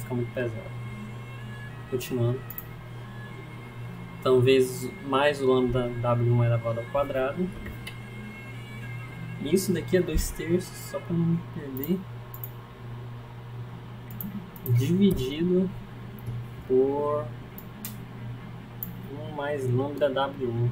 ficar muito pesado. Continuando. Então, vezes mais o lambda W1 elevado ao quadrado. Isso daqui é 2/3, só para não perder. Dividido por 1 mais lambda W1.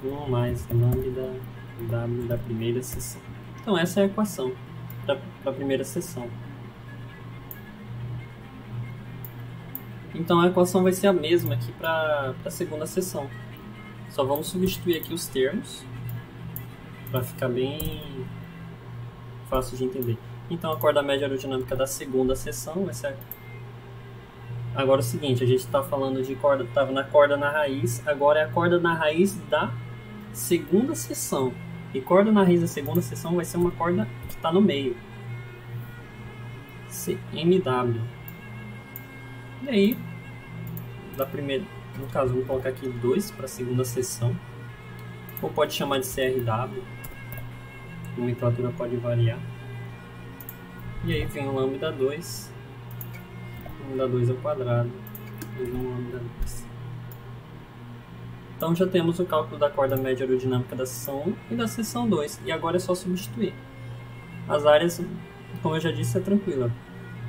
1 mais lambda W da primeira seção. Então essa é a equação para a primeira seção. Então a equação vai ser a mesma aqui para a segunda seção. Só vamos substituir aqui os termos para ficar bem fácil de entender. Então a corda média aerodinâmica da segunda seção vai ser... Agora é o seguinte, a gente está falando de corda, estava na corda na raiz, agora é a corda na raiz da segunda seção. E corda na raiz da segunda seção vai ser uma corda que está no meio. CMW. E aí, da primeira, no caso, vou colocar aqui 2 para a segunda seção. Ou pode chamar de CRW. A nomenclatura pode variar. E aí vem o lambda 2. Lambda 2 ao quadrado. Mais um lambda 2. Então já temos o cálculo da corda média aerodinâmica da seção 1 e da seção 2. E agora é só substituir. As áreas, como eu já disse, é tranquila.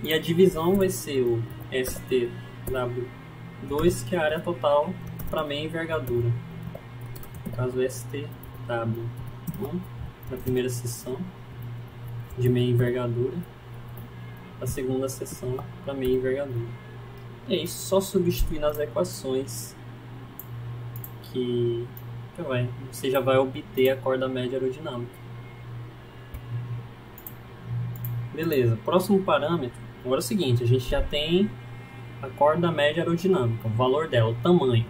E a divisão vai ser o STW2, que é a área total para meia envergadura. No caso, STW1 da primeira seção de meia envergadura. A segunda seção para meia envergadura. E é isso, só substituir nas equações que você já vai obter a corda média aerodinâmica. Beleza, próximo parâmetro. Agora é o seguinte, a gente já tem a corda média aerodinâmica, o valor dela, o tamanho.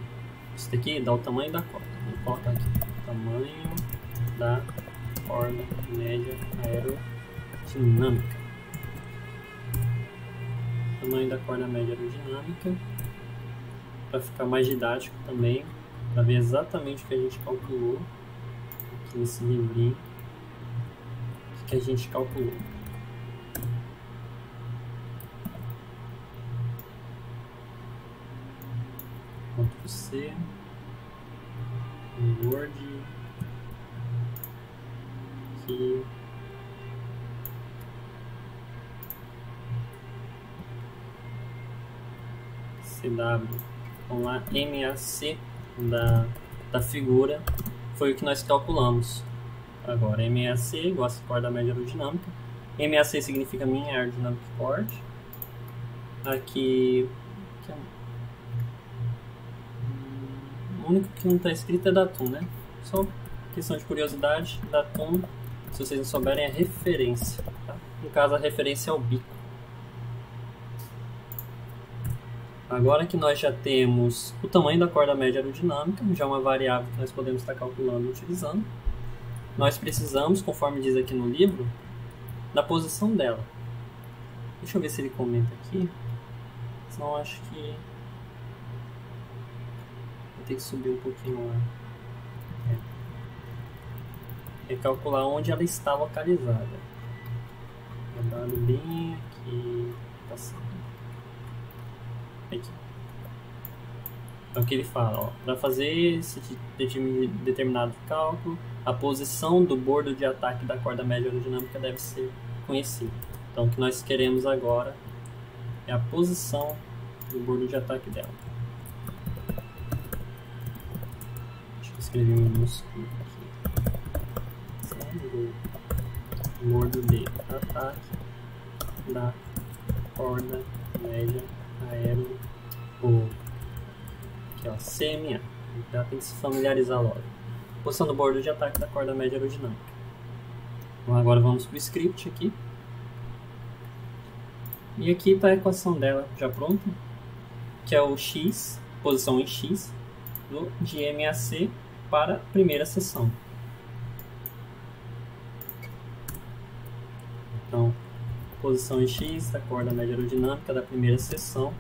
Isso daqui dá o tamanho da corda. Vou colocar aqui, tamanho da corda média aerodinâmica. Tamanho da corda média aerodinâmica, para ficar mais didático também, para ver exatamente o que a gente calculou aqui nesse livrinho, o que a gente calculou. Ctrl+C, Word, aqui, CW, vamos lá, MAC da figura foi o que nós calculamos. Agora, MAC igual a corda média aerodinâmica. MAC significa Mean Aerodynamic Chord. Aqui o único que não está escrito é datum, né? Só questão de curiosidade, datum, se vocês não souberem, é referência. Tá? No caso, a referência é o bico. Agora que nós já temos o tamanho da corda média aerodinâmica, já é uma variável que nós podemos estar calculando e utilizando, nós precisamos, conforme diz aqui no livro, da posição dela. Deixa eu ver se ele comenta aqui, senão acho que vou ter que subir um pouquinho lá. É calcular onde ela está localizada. Vou dar bem aqui, passando. Aqui. É o que ele fala, para fazer esse determinado cálculo, a posição do bordo de ataque da corda média aerodinâmica deve ser conhecida. Então o que nós queremos agora é a posição do bordo de ataque dela. Deixa eu escrever um minúsculo aqui. Bordo de ataque da corda média aero, aqui ó, CMA, já tem que se familiarizar logo. Posição do bordo de ataque da corda média aerodinâmica. Então agora vamos para o script aqui. E aqui está a equação dela já pronta, que é o x, posição em x, de MAC para a primeira seção. Então, posição em x da corda média aerodinâmica da primeira seção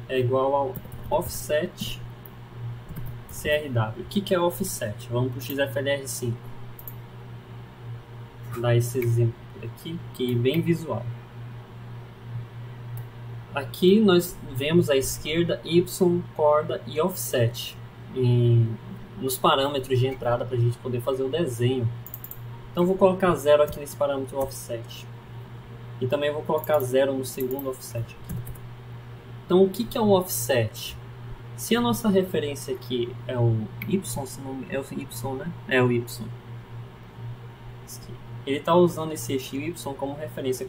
é igual ao offset CRW. O que é offset? Vamos para o XFLR5. Vou dar esse exemplo aqui, que é bem visual. Aqui nós vemos à esquerda Y, corda e offset nos parâmetros de entrada para a gente poder fazer o desenho. Então vou colocar 0 aqui nesse parâmetro offset. E também vou colocar 0 no segundo offset aqui. Então o que é o offset? Se a nossa referência aqui é o Y, se não, é o Y, né? É o Y. Ele está usando esse eixo Y como referência.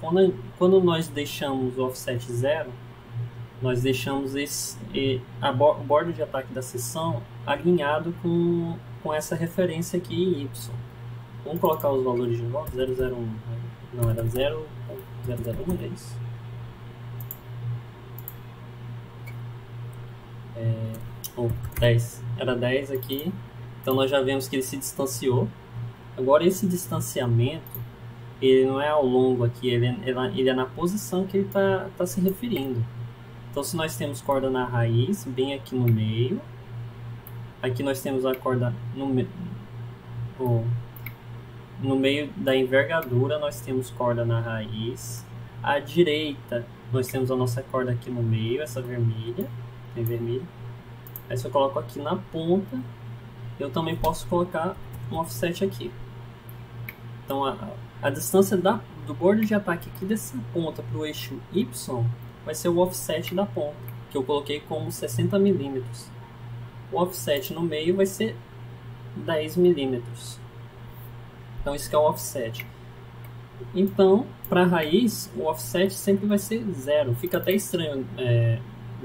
Quando nós deixamos o offset 0, nós deixamos o bordo de ataque da seção alinhado com essa referência aqui em Y. Vamos colocar os valores de volta. 001. Não, era 0.001, é isso? Oh, 10. Era 10 aqui. Então nós já vemos que ele se distanciou. Agora esse distanciamento, ele não é ao longo aqui, ele é na posição que ele está se referindo. Então se nós temos corda na raiz, bem aqui no meio. Aqui nós temos a corda no meio da envergadura, nós temos corda na raiz. À direita, nós temos a nossa corda aqui no meio, essa vermelha. Tem vermelho. Aí se eu coloco aqui na ponta, eu também posso colocar um offset aqui. Então a distância do bordo de ataque aqui dessa ponta para o eixo Y vai ser o offset da ponta, que eu coloquei como 60 mm. O offset no meio vai ser 10 mm. Então isso que é o offset. Então, para a raiz, o offset sempre vai ser 0. Fica até estranho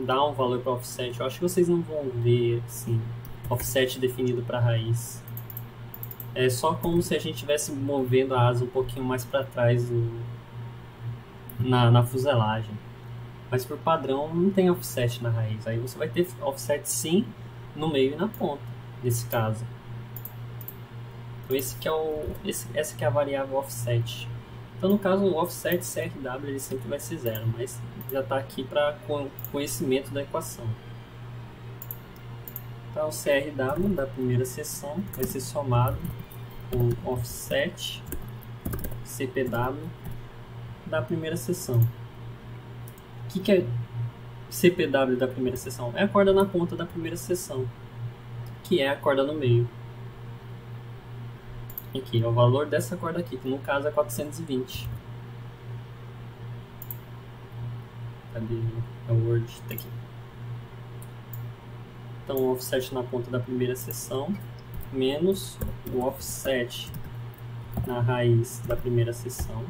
dar um valor para offset. Eu acho que vocês não vão ver assim, offset definido para a raiz. É só como se a gente estivesse movendo a asa um pouquinho mais para trás na fuselagem. Mas por padrão não tem offset na raiz. Aí você vai ter offset sim no meio e na ponta, nesse caso. Então essa que é a variável offset. Então no caso o offset CRW ele sempre vai ser 0, mas já está aqui para conhecimento da equação. Então o CRW da primeira seção vai ser somado com offset CPW da primeira seção. O que é CPW da primeira seção? É a corda na ponta da primeira seção, que é a corda no meio. Aqui é o valor dessa corda aqui, que no caso é 420. Cadê? É o Word, tá aqui. Então o offset na ponta da primeira seção menos o offset na raiz da primeira seção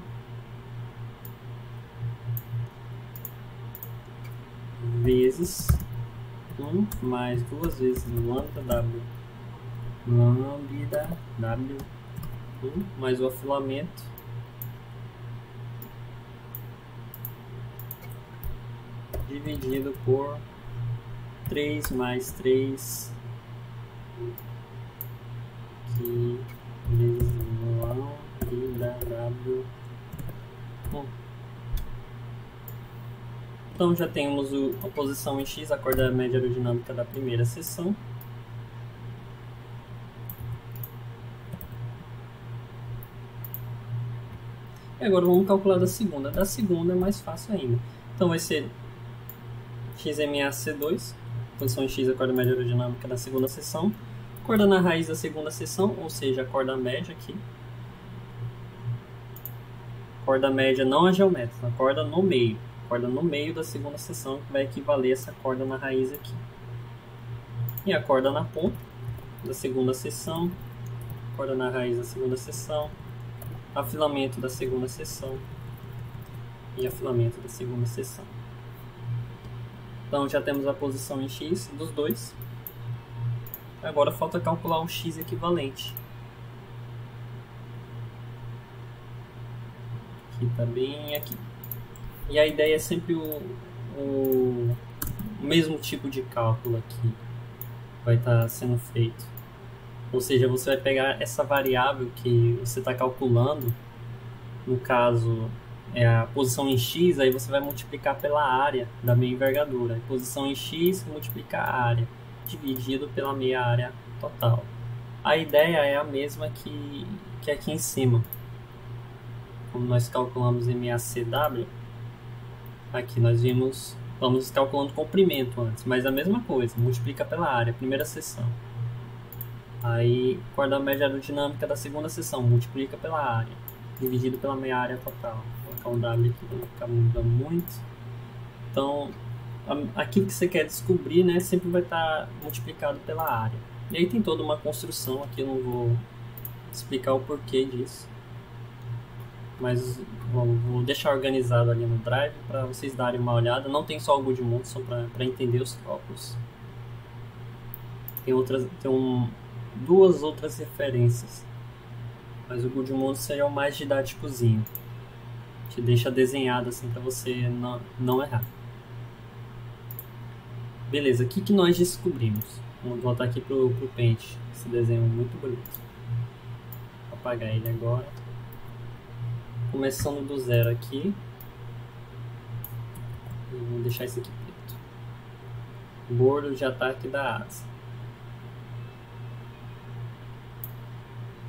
vezes 1 mais 2 vezes lambda W lambda W 1 mais o afilamento dividido por 3 mais 3 aqui vezes lambda W 1. Então já temos a posição em X, a corda média aerodinâmica da primeira seção. E agora vamos calcular da segunda. Da segunda é mais fácil ainda. Então vai ser XMAC2, posição em X, a corda média aerodinâmica da segunda seção. Corda na raiz da segunda seção, ou seja, a corda média aqui. Corda média não a geométrica, a corda no meio. Corda no meio da segunda seção, que vai equivaler a essa corda na raiz aqui. E a corda na ponta da segunda seção, corda na raiz da segunda seção, afilamento da segunda seção e afilamento da segunda seção. Então já temos a posição em X dos dois. Agora falta calcular o X equivalente. Aqui está bem aqui. E a ideia é sempre o mesmo tipo de cálculo aqui vai estar sendo feito. Ou seja, você vai pegar essa variável que você está calculando, no caso é a posição em X, aí você vai multiplicar pela área da meia envergadura. A posição em X multiplica a área. dividido pela meia área total. A ideia é a mesma que aqui em cima. Como nós calculamos MACW, aqui nós vamos calculando comprimento antes, mas a mesma coisa, multiplica pela área, primeira seção. Aí, corda média aerodinâmica da segunda seção, multiplica pela área, dividido pela meia área total. Vou colocar um W aqui para não ficar mudando muito. Então, aquilo que você quer descobrir, né, sempre vai estar multiplicado pela área. E aí tem toda uma construção, aqui eu não vou explicar o porquê disso. Mas vou deixar organizado ali no Drive para vocês darem uma olhada. Não tem só o Goodmund, só para entender os cálculos. Tem duas outras referências, mas o Goodmund seria o mais didáticozinho. Te deixa desenhado assim para você não errar. Beleza, o que nós descobrimos? Vamos voltar aqui pro Paint. Esse desenho é muito bonito. Vou apagar ele agora. Começando do zero aqui. E vou deixar esse aqui preto. Bordo de ataque da asa.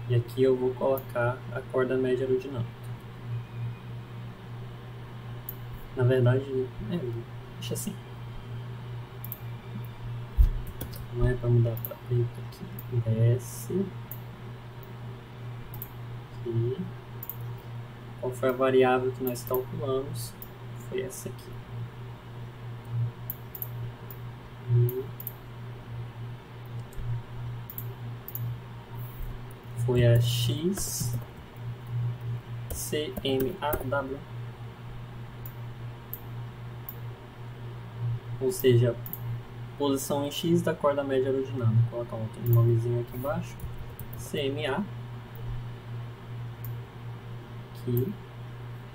E aqui eu vou colocar a corda média aerodinâmica. Na verdade, deixa assim. Não é para mudar para preto aqui. Desce. Aqui. Qual foi a variável que nós calculamos? Foi essa aqui. Foi a XCMAW. Ou seja, posição em X da corda média aerodinâmica. Vou colocar outro nomezinho aqui embaixo. CMA.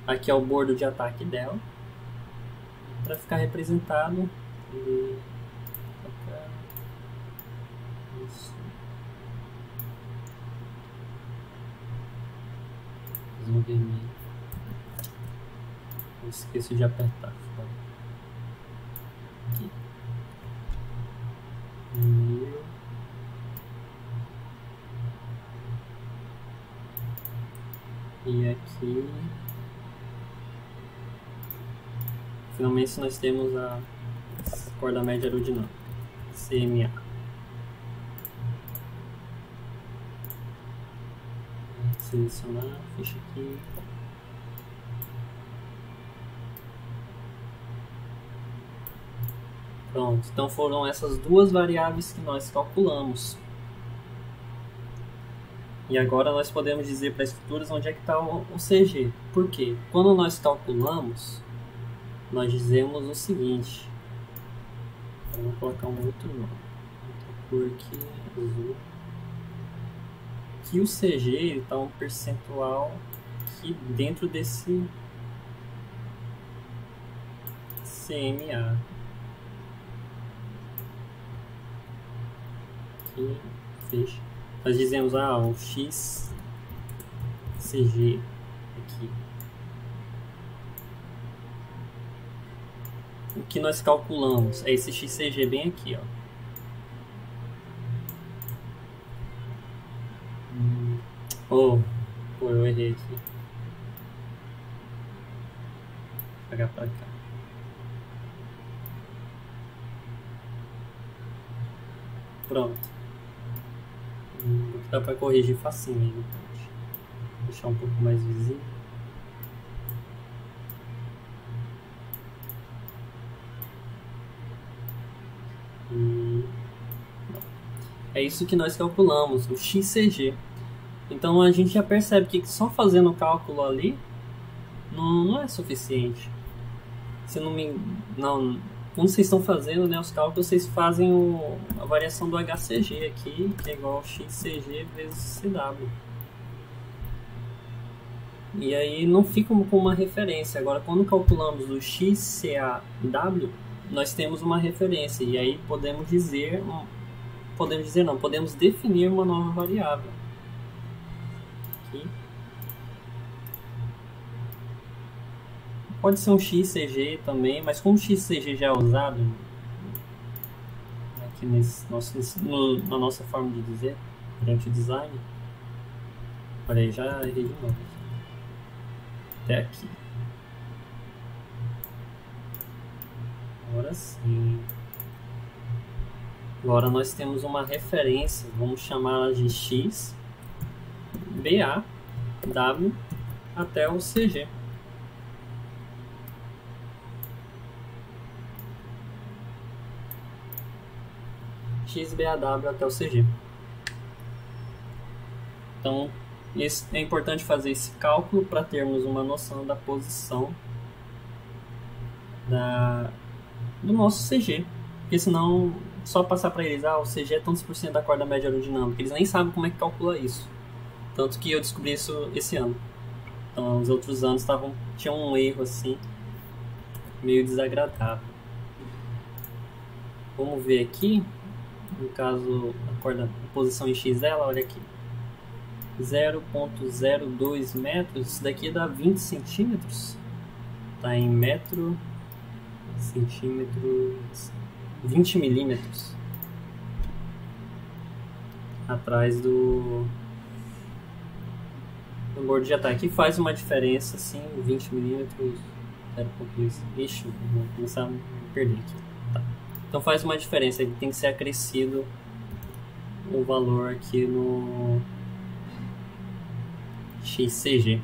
Aqui é o bordo de ataque dela. Para ficar representado. Isso. Um vermelho. Não esqueço de apertar. Aqui. E aqui. Finalmente nós temos a corda média aerodinâmica. CMA. Selecionar, fecha aqui. Pronto, então foram essas duas variáveis que nós calculamos. E agora nós podemos dizer para estruturas onde é que está o CG. Por quê? Quando nós calculamos, nós dizemos o seguinte. Vamos colocar um outro nome. Cor aqui, azul. Que o CG está um percentual aqui dentro desse CMA. Aqui, fecha. Nós dizemos o XCG aqui. O que nós calculamos é esse XCG bem aqui, ó. Pô, eu errei aqui. Vou pegar pra cá. Pronto. Dá pra corrigir facinho aí, então. Deixar um pouco mais visível. É isso que nós calculamos, o XCG. Então a gente já percebe que só fazendo o cálculo ali não é suficiente. Se não, quando vocês estão fazendo, né, os cálculos, vocês fazem a variação do HCG aqui, que é igual ao XCG vezes CW. E aí não fica com uma referência. Agora, quando calculamos o XCAW, nós temos uma referência. E aí podemos definir uma nova variável. Aqui. Pode ser um XCG também, mas como o XCG já é usado aqui aqui na nossa forma de dizer, durante o design. Olha aí, já errei de novo. Até aqui. Agora sim. Agora nós temos uma referência, vamos chamá-la de X, BA, W, até o CG. XBAW até o CG. Então, é importante fazer esse cálculo para termos uma noção da posição do nosso CG. Porque senão, só passar para eles, o CG é tantos por cento da corda média aerodinâmica. Eles nem sabem como é que calcula isso. Tanto que eu descobri isso esse ano. Então, os outros anos tinham um erro assim, meio desagradável. Vamos ver aqui. No caso, a posição em X dela, olha aqui. 0,02 metros. Isso daqui dá 20 centímetros. Tá em metro, centímetro, 20 milímetros. Atrás do bordo de ataque. Aqui faz uma diferença, assim, 20 milímetros, 0,2. Ixi, vou começar a me perder aqui. Tá. Então faz uma diferença, ele tem que ser acrescido o valor aqui no XCG.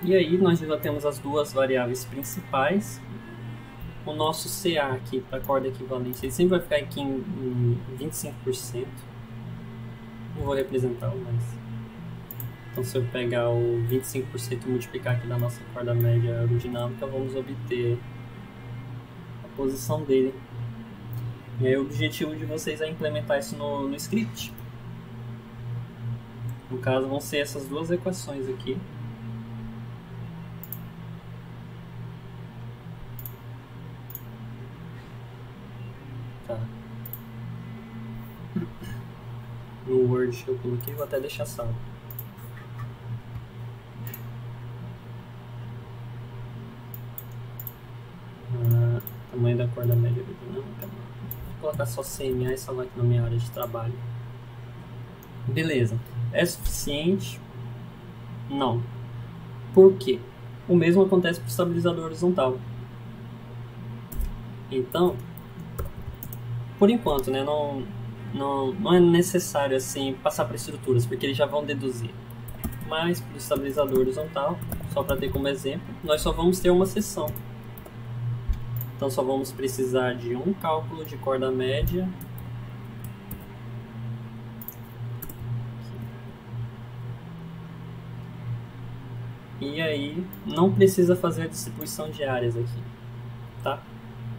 E aí nós já temos as duas variáveis principais. O nosso CA aqui para a corda equivalente, ele sempre vai ficar aqui em 25%. Não vou representá-lo, mas... Então se eu pegar o 25% e multiplicar aqui da nossa corda média aerodinâmica, vamos obter a posição dele. E aí o objetivo de vocês é implementar isso no script. No caso vão ser essas duas equações aqui. Tá. No Word que eu coloquei, vou até deixar salvo. Tamanho da corda média aerodinâmica. Vou colocar só CMA e salvar aqui na minha área de trabalho. Beleza. É suficiente? Não. Por quê? O mesmo acontece para o estabilizador horizontal. Então, por enquanto, né, não é necessário assim passar para estruturas, porque eles já vão deduzir. Mas para o estabilizador horizontal, só para ter como exemplo, nós só vamos ter uma seção. Então só vamos precisar de um cálculo de corda média. E aí não precisa fazer a distribuição de áreas aqui, tá?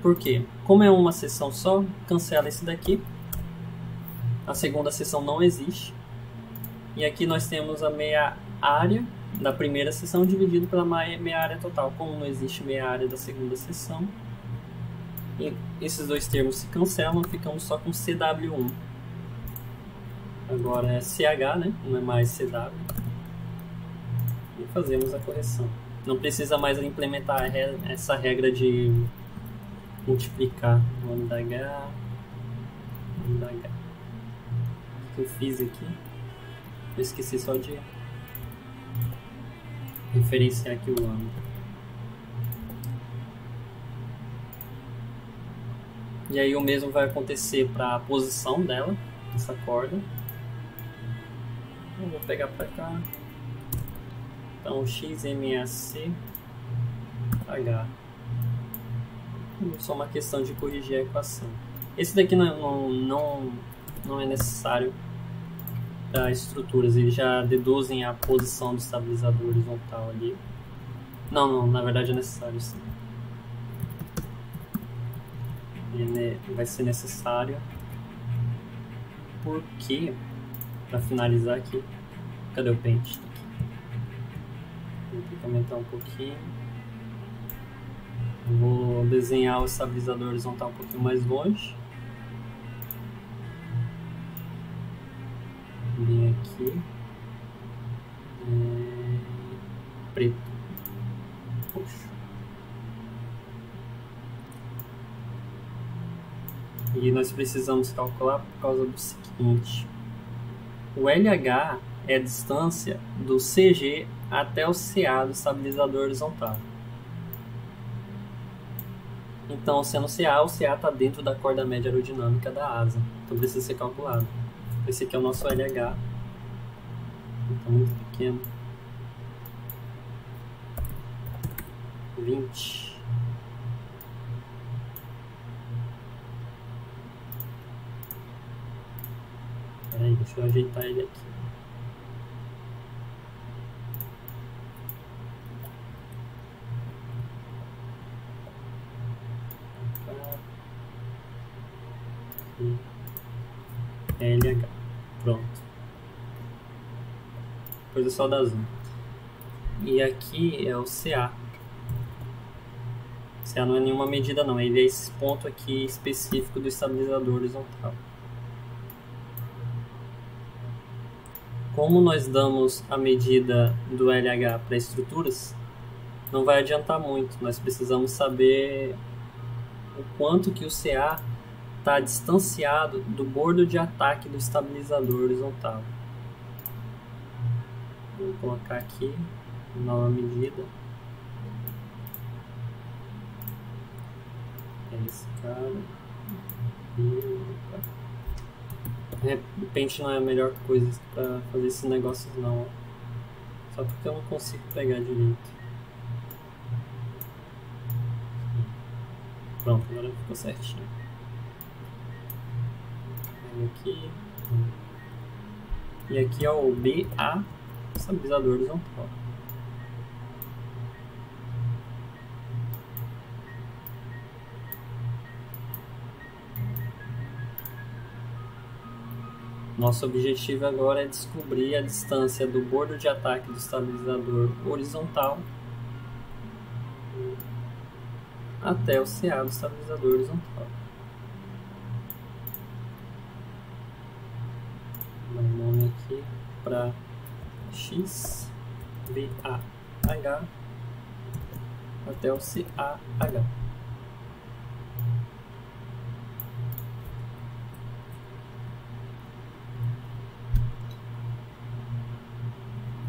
Por quê? Como é uma seção só, cancela esse daqui. A segunda seção não existe. E aqui nós temos a meia área da primeira seção dividido pela meia área total. Como não existe meia área da segunda seção, e esses dois termos se cancelam, ficamos só com CW1. Agora é CH, né? Não é mais CW. E fazemos a correção. Não precisa mais implementar essa regra de multiplicar o ano da H. O que eu fiz aqui? Eu esqueci só de referenciar aqui o ano. E aí o mesmo vai acontecer para a posição dela, essa corda. Eu vou pegar para cá. Então XMAC H. Só uma questão de corrigir a equação. Esse daqui não é necessário para estruturas, eles já deduzem a posição do estabilizador horizontal ali. Não, na verdade é necessário sim. Vai ser necessário porque, para finalizar aqui, cadê o pente? Vou ter que aumentar um pouquinho. Vou desenhar o estabilizador horizontal um pouquinho mais longe. Bem aqui. Preto. Roxo. E nós precisamos calcular por causa do seguinte. O LH é a distância do CG até o CA do estabilizador horizontal. Então, sendo CA, o CA está dentro da corda média aerodinâmica da asa. Então precisa ser calculado. Esse aqui é o nosso LH. Então, muito pequeno. 20. Peraí, deixa eu ajeitar ele aqui. Aqui. LH. Pronto. Depois é só dar zoom. E aqui é o CA. CA não é nenhuma medida não, ele é esse ponto aqui específico do estabilizador horizontal. Como nós damos a medida do LH para estruturas, não vai adiantar muito. Nós precisamos saber o quanto que o CA está distanciado do bordo de ataque do estabilizador horizontal. Vou colocar aqui nova medida. É esse cara. De repente não é a melhor coisa para fazer esses negócios não. Só porque eu não consigo pegar direito. Pronto, agora ficou certinho. Aqui. E aqui é o BA, estabilizador horizontal. Nosso objetivo agora é descobrir a distância do bordo de ataque do estabilizador horizontal até o CA do estabilizador horizontal. Vou dar um nome aqui para X, BAH até o CAH.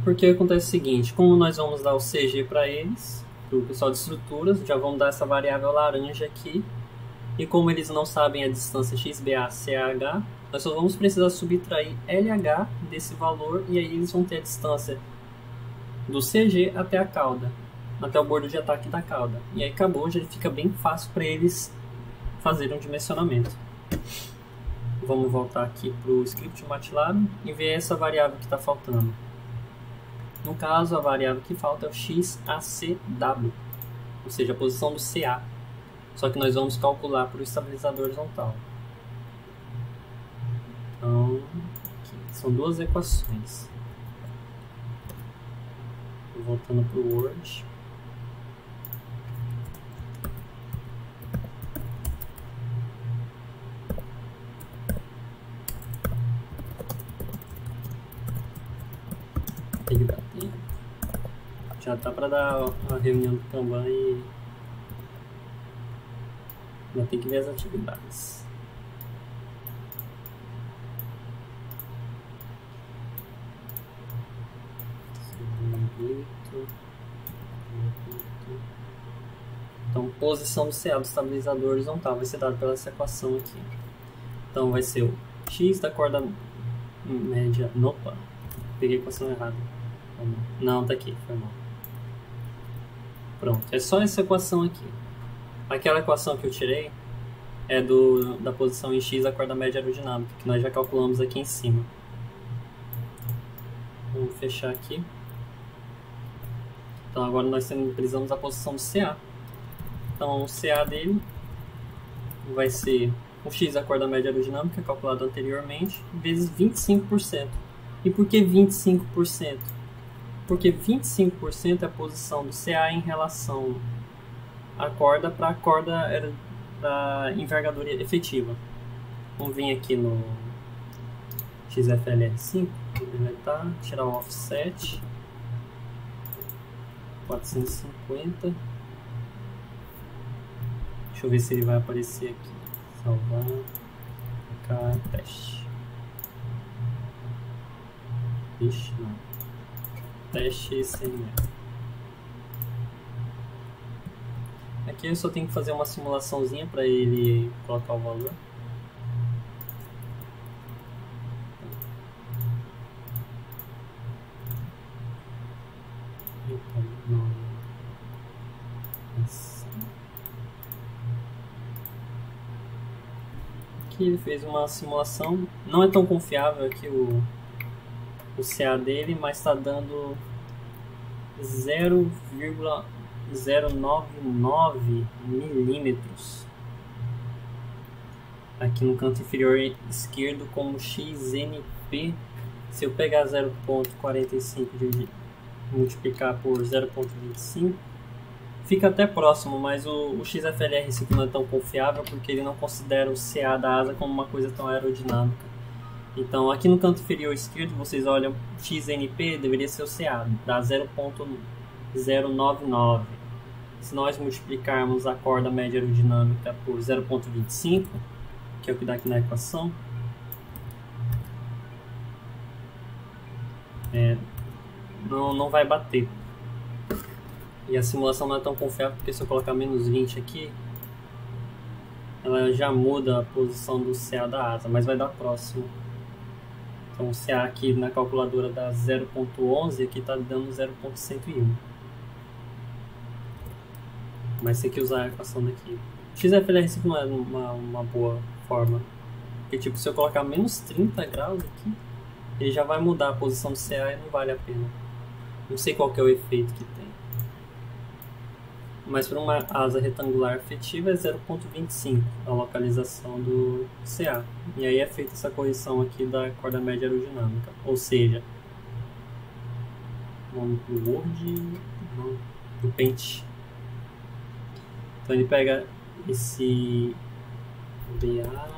Porque acontece o seguinte, como nós vamos dar o CG para eles, para o pessoal de estruturas, já vamos dar essa variável laranja aqui, e como eles não sabem a distância XBA-CAH, nós só vamos precisar subtrair LH desse valor, e aí eles vão ter a distância do CG até a cauda, até o bordo de ataque da cauda. E aí acabou, já fica bem fácil para eles fazerem um dimensionamento. Vamos voltar aqui para o script MATLAB e ver essa variável que está faltando. No caso, a variável que falta é o XACW, ou seja, a posição do CA. Só que nós vamos calcular para o estabilizador horizontal. Então, aqui, são duas equações. Voltando para o Word. Tem que dar tempo. Já tá para dar a reunião do Kanban e ainda tem que ver as atividades. Então, posição do CA do estabilizador horizontal vai ser dado pela essa equação aqui. Então, vai ser o x da corda média. Opa, peguei a equação errada. Não, tá aqui, foi mal. Pronto, é só essa equação aqui. Aquela equação que eu tirei é da posição em x da corda média aerodinâmica, que nós já calculamos aqui em cima. Vamos fechar aqui. Então agora nós precisamos da posição do CA. Então o CA dele vai ser o x da corda média aerodinâmica, calculado anteriormente, vezes 25%. E por que 25%? Porque 25% é a posição do CA em relação à corda para a corda da envergadura efetiva. Vamos vir aqui no XFLR5, deletar, tirar o offset, 450. Deixa eu ver se ele vai aparecer aqui. Salvar. Marcar teste. Ixi, não. Teste CML. Aqui eu só tenho que fazer uma simulaçãozinha para ele colocar o valor. Aqui ele fez uma simulação, não é tão confiável aqui o CA dele, mas está dando 0,099 milímetros aqui no canto inferior esquerdo como XNP. Se eu pegar 0,45 e multiplicar por 0,25, fica até próximo, mas o XFLR5 não é tão confiável porque ele não considera o CA da asa como uma coisa tão aerodinâmica. Então aqui no canto inferior esquerdo vocês olham XNP, deveria ser o CA, dá 0,099. Se nós multiplicarmos a corda média aerodinâmica por 0,25, que é o que dá aqui na equação, não vai bater. E a simulação não é tão confiável porque se eu colocar menos 20 aqui, ela já muda a posição do CA da asa, mas vai dar próximo. Então o CA aqui na calculadora dá 0,11, aqui está dando 0,101. Mas tem que usar a equação daqui. XFLR5 não é uma boa forma. Porque tipo, se eu colocar menos 30 graus aqui, ele já vai mudar a posição do CA e não vale a pena. Não sei qual que é o efeito que tem. Mas para uma asa retangular efetiva é 0,25 a localização do CA. E aí é feita essa correção aqui da corda média aerodinâmica. Ou seja, vamos para o Word, não, do Paint. Então ele pega esse BA,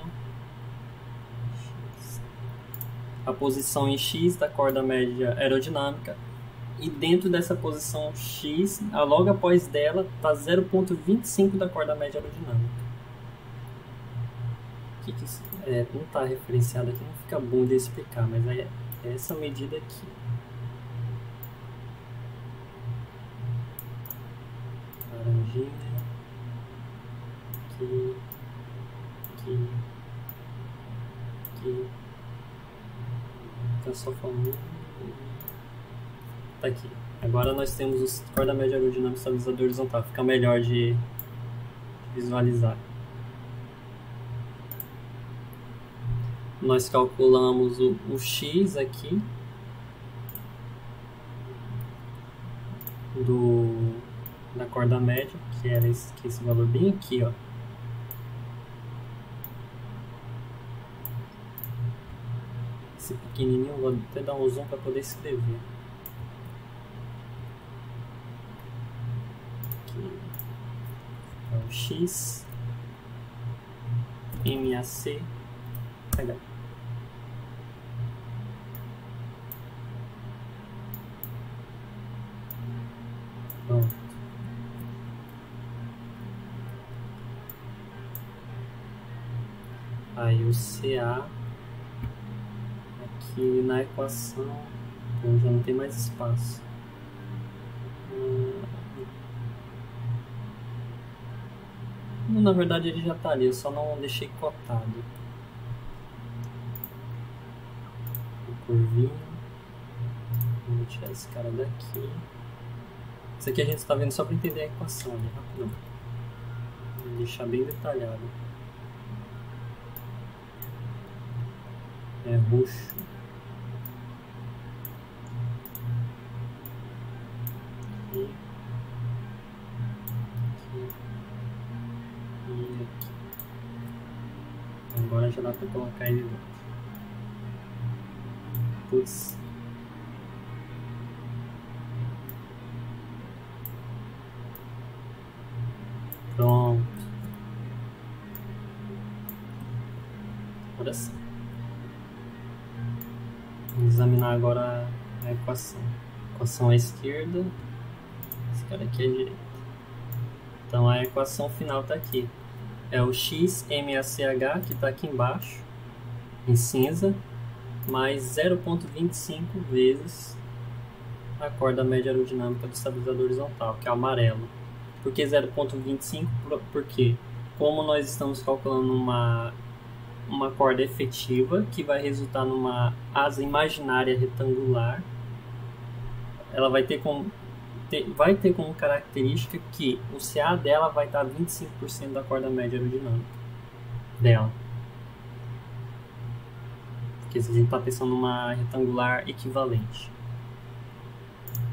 a posição em X da corda média aerodinâmica. E dentro dessa posição X, logo após dela, está 0,25 da corda média aerodinâmica. Não está referenciado aqui, não fica bom de explicar, mas é essa medida aqui. Laranjinha. Aqui. Fica só falando. Tá aqui. Agora nós temos o corda média aerodinâmica estabilizador horizontal. Fica melhor de visualizar. Nós calculamos o X aqui da corda média, que era esse valor bem aqui, ó. Esse pequenininho, vou até dar um zoom para poder escrever. É o X MAC H. Pronto. Aí o CA aqui na equação, então já não tem mais espaço. Na verdade ele já está ali, eu só não deixei cotado. O curvinho. Vou tirar esse cara daqui. Isso aqui a gente está vendo só para entender a equação ali, rapidão. Vou deixar bem detalhado. É roxo. Aqui. Agora já dá para colocar ele dentro. Putz. Pronto. Agora sim. Vamos examinar agora a equação. A equação à esquerda. Esse cara aqui é à direita. Então a equação final está aqui. É o XMACH que está aqui embaixo. em cinza, mais 0,25 vezes a corda média aerodinâmica do estabilizador horizontal, que é o amarelo. Por que 0,25? Porque como nós estamos calculando uma corda efetiva que vai resultar numa asa imaginária retangular, ela vai ter como característica que o CA dela vai estar 25% da corda média aerodinâmica dela. Porque a gente está pensando numa retangular equivalente.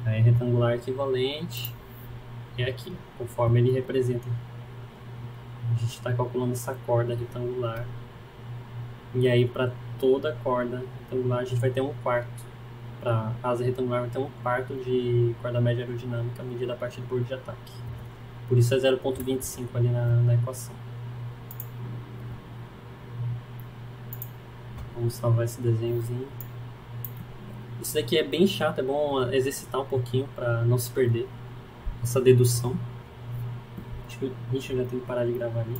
Aí retangular equivalente é aqui, conforme ele representa. A gente está calculando essa corda retangular. E aí para toda corda retangular a gente vai ter 1/4. Para asa retangular vai ter 1/4 de corda média aerodinâmica medida a partir do bordo de ataque. Por isso é 0,25 ali na equação. Vamos salvar esse desenhozinho. Isso daqui é bem chato, é bom exercitar um pouquinho para não se perder essa dedução. Acho que a gente já tem que parar de gravar ali.